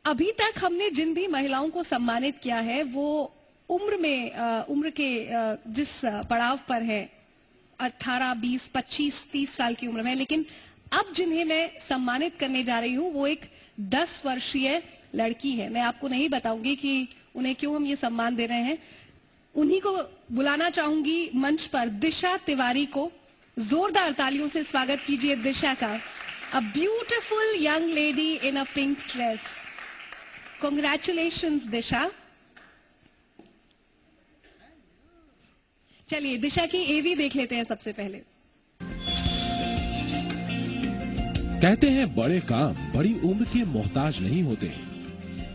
अभी तक हमने जिन भी महिलाओं को सम्मानित किया है वो उम्र के जिस पड़ाव पर है 18, 20, 25, 30 साल की उम्र में, लेकिन अब जिन्हें मैं सम्मानित करने जा रही हूं वो एक 10 वर्षीय लड़की है। मैं आपको नहीं बताऊंगी कि उन्हें क्यों हम ये सम्मान दे रहे हैं। उन्हीं को बुलाना चाहूंगी मंच पर, दिशा तिवारी को। जोरदार तालियों से स्वागत कीजिए दिशा का। A beautiful young lady in a pink dress. Congratulations दिशा। चलिए दिशा की एवी देख लेते हैं सबसे पहले। कहते हैं बड़े काम बड़ी उम्र के मोहताज नहीं होते।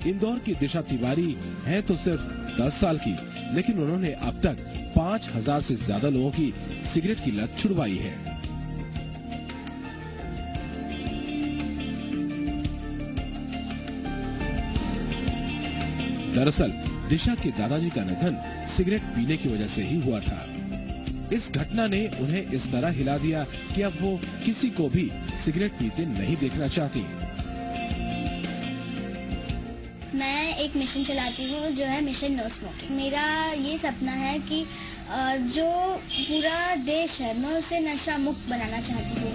इंदौर की दिशा तिवारी है तो सिर्फ 10 साल की, लेकिन उन्होंने अब तक 5000 से ज्यादा लोगों की सिगरेट की लत छुड़वाई है। दरअसल दिशा के दादाजी का निधन सिगरेट पीने की वजह से ही हुआ था। इस घटना ने उन्हें इस तरह हिला दिया कि अब वो किसी को भी सिगरेट पीते नहीं देखना चाहती। मैं एक मिशन चलाती हूँ जो है मिशन नो स्मोकिंग। मेरा ये सपना है कि जो पूरा देश है मैं उसे नशा मुक्त बनाना चाहती हूँ।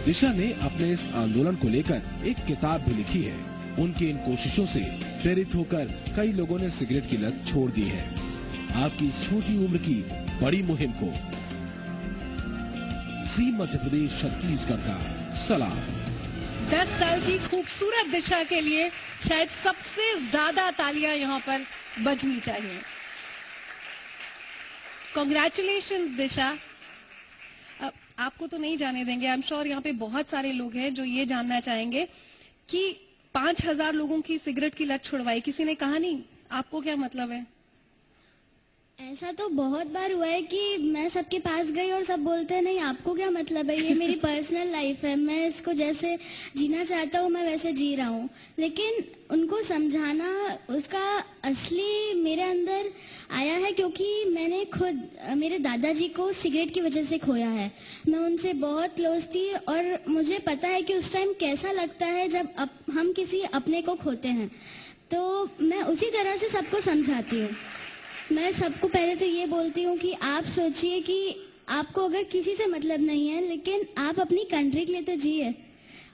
दिशा ने अपने इस आंदोलन को लेकर एक किताब भी लिखी है। उनकी इन कोशिशों से प्रेरित होकर कई लोगों ने सिगरेट की लत छोड़ दी है। आपकी इस छोटी उम्र की बड़ी मुहिम को जी मध्य प्रदेश छत्तीसगढ़ का सलाम। 10 साल की खूबसूरत दिशा के लिए शायद सबसे ज्यादा तालियां यहाँ पर बजनी चाहिए। कॉन्ग्रेचुलेशंस दिशा। आपको तो नहीं जाने देंगे, आई एम श्योर यहाँ पे बहुत सारे लोग हैं जो ये जानना चाहेंगे कि 5000 लोगों की सिगरेट की लत छुड़वाई, किसी ने कहा नहीं, आपको क्या मतलब है? ऐसा तो बहुत बार हुआ है कि मैं सबके पास गई और सब बोलते हैं नहीं आपको क्या मतलब है, ये मेरी पर्सनल लाइफ है, मैं इसको जैसे जीना चाहता हूँ मैं वैसे जी रहा हूँ। लेकिन उनको समझाना उसका असली मेरे अंदर आया है क्योंकि मैंने खुद मेरे दादाजी को सिगरेट की वजह से खोया है। मैं उनसे बहुत क्लोज थी और मुझे पता है कि उस टाइम कैसा लगता है जब हम किसी अपने को खोते हैं। तो मैं उसी तरह से सबको समझाती हूँ। मैं सबको पहले तो ये बोलती हूँ कि आप सोचिए कि आपको अगर किसी से मतलब नहीं है लेकिन आप अपनी कंट्री के लिए तो जिए।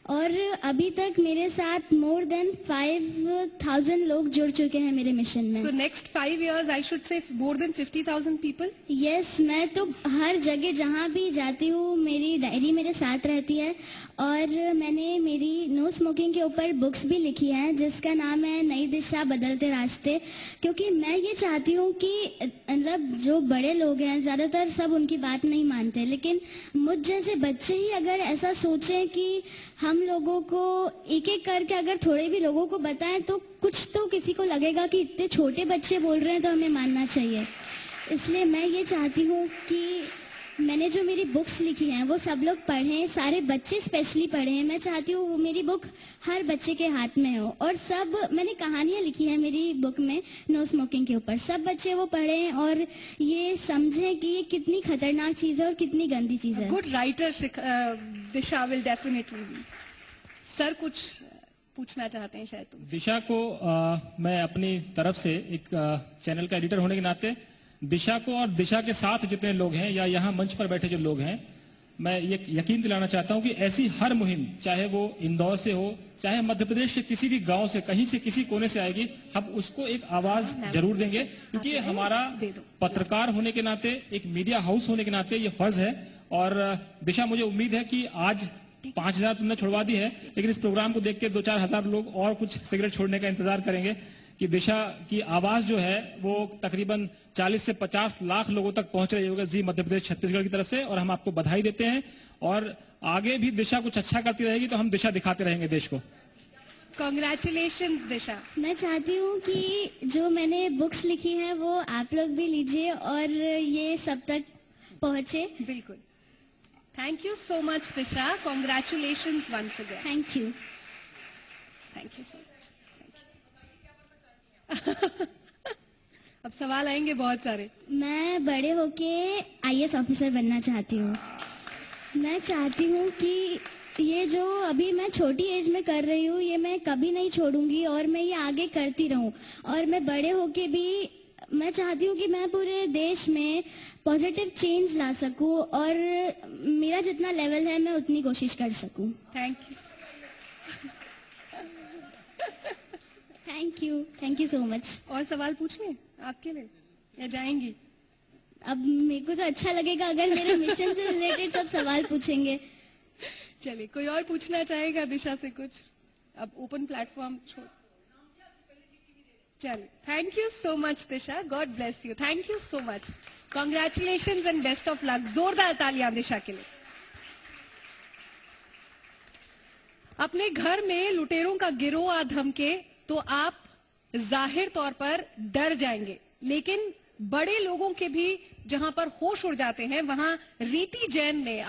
और अभी तक मेरे साथ मोर देन 5000 लोग जुड़ चुके हैं मेरे मिशन में। So next 5 years I should say more than 50,000 people? Yes, मैं तो हर जगह जहाँ भी जाती हूँ मेरी डायरी मेरे साथ रहती है और मैंने मेरी नो स्मोकिंग के ऊपर बुक्स भी लिखी हैं जिसका नाम है नई दिशा बदलते रास्ते। क्योंकि मैं ये चाहती हूँ कि मतलब जो बड़े लोग हैं ज़्यादातर सब उनकी बात नहीं मानते, लेकिन मुझ जैसे बच्चे ही अगर ऐसा सोचें कि हम लोगों को एक एक करके अगर थोड़े भी लोगों को बताएं तो कुछ तो किसी को लगेगा कि इतने छोटे बच्चे बोल रहे हैं तो हमें मानना चाहिए। इसलिए मैं ये चाहती हूँ कि मैंने जो मेरी बुक्स लिखी हैं वो सब लोग पढ़ें, सारे बच्चे स्पेशली पढ़ें। मैं चाहती हूँ वो मेरी बुक हर बच्चे के हाथ में हो और सब मैंने कहानियाँ लिखी हैं मेरी बुक में नो स्मोकिंग के ऊपर, सब बच्चे वो पढ़ें और ये समझें कि ये कितनी खतरनाक चीज़ है और कितनी गंदी चीज़ है। Good writer Disha will definitely be. Sir कुछ पूछना चाहते हैं शायद तुम। दिशा को मैं अपनी तरफ से एक चैनल का एडिटर होने के नाते दिशा को और दिशा के साथ जितने लोग हैं या यहाँ मंच पर बैठे जो लोग हैं, मैं ये यकीन दिलाना चाहता हूँ कि ऐसी हर मुहिम चाहे वो इंदौर से हो चाहे मध्य प्रदेश के किसी भी गांव से कहीं से किसी कोने से आएगी, हम उसको एक आवाज जरूर देंगे क्योंकि हमारा पत्रकार होने के नाते, एक मीडिया हाउस होने के नाते ये फर्ज है। और दिशा मुझे उम्मीद है कि आज 5000 तुमने छुड़वा दी है, लेकिन इस प्रोग्राम को देख के 2-4 हजार लोग और कुछ सिगरेट छोड़ने का इंतजार करेंगे कि दिशा की आवाज जो है वो तकरीबन 40 से 50 लाख लोगों तक पहुंच रही होगी जी मध्य प्रदेश छत्तीसगढ़ की तरफ से। और हम आपको बधाई देते हैं और आगे भी दिशा कुछ अच्छा करती रहेगी तो हम दिशा दिखाते रहेंगे देश को। कॉन्ग्रेचुलेशंस दिशा। मैं चाहती हूँ कि जो मैंने बुक्स लिखी हैं वो आप लोग भी लीजिए और ये सब तक पहुंचे। बिल्कुल। Thank you so much Disha. Congratulations once again। Thank you। Thank you so much। अब सवाल आएंगे बहुत सारे। मैं बड़े होके IAS ऑफिसर बनना चाहती हूँ। मैं चाहती हूँ कि ये जो अभी मैं छोटी एज में कर रही हूँ ये मैं कभी नहीं छोड़ूंगी और मैं ये आगे करती रहूं। और मैं बड़े होके भी मैं चाहती हूँ कि मैं पूरे देश में पॉजिटिव चेंज ला सकूं और मेरा जितना लेवल है मैं उतनी कोशिश कर सकूं। Thank you so much. और सवाल पूछने आपके लिए या जाएंगी? अब मेरे को तो अच्छा लगेगा अगर मेरे मिशन से रिलेटेड सब सवाल पूछेंगे। चलिए, कोई और पूछना चाहेगा दिशा से कुछ? अब ओपन प्लेटफॉर्म छोड़। चलिए, thank you so much Disha, God bless you, thank you so much, congratulations and best of luck. जोरदार तालियां दिशा के लिए। अपने घर में लुटेरों का गिरोह आ धमके तो आप जाहिर तौर पर डर जाएंगे, लेकिन बड़े लोगों के भी जहां पर होश उड़ जाते हैं वहां रीति जैन ने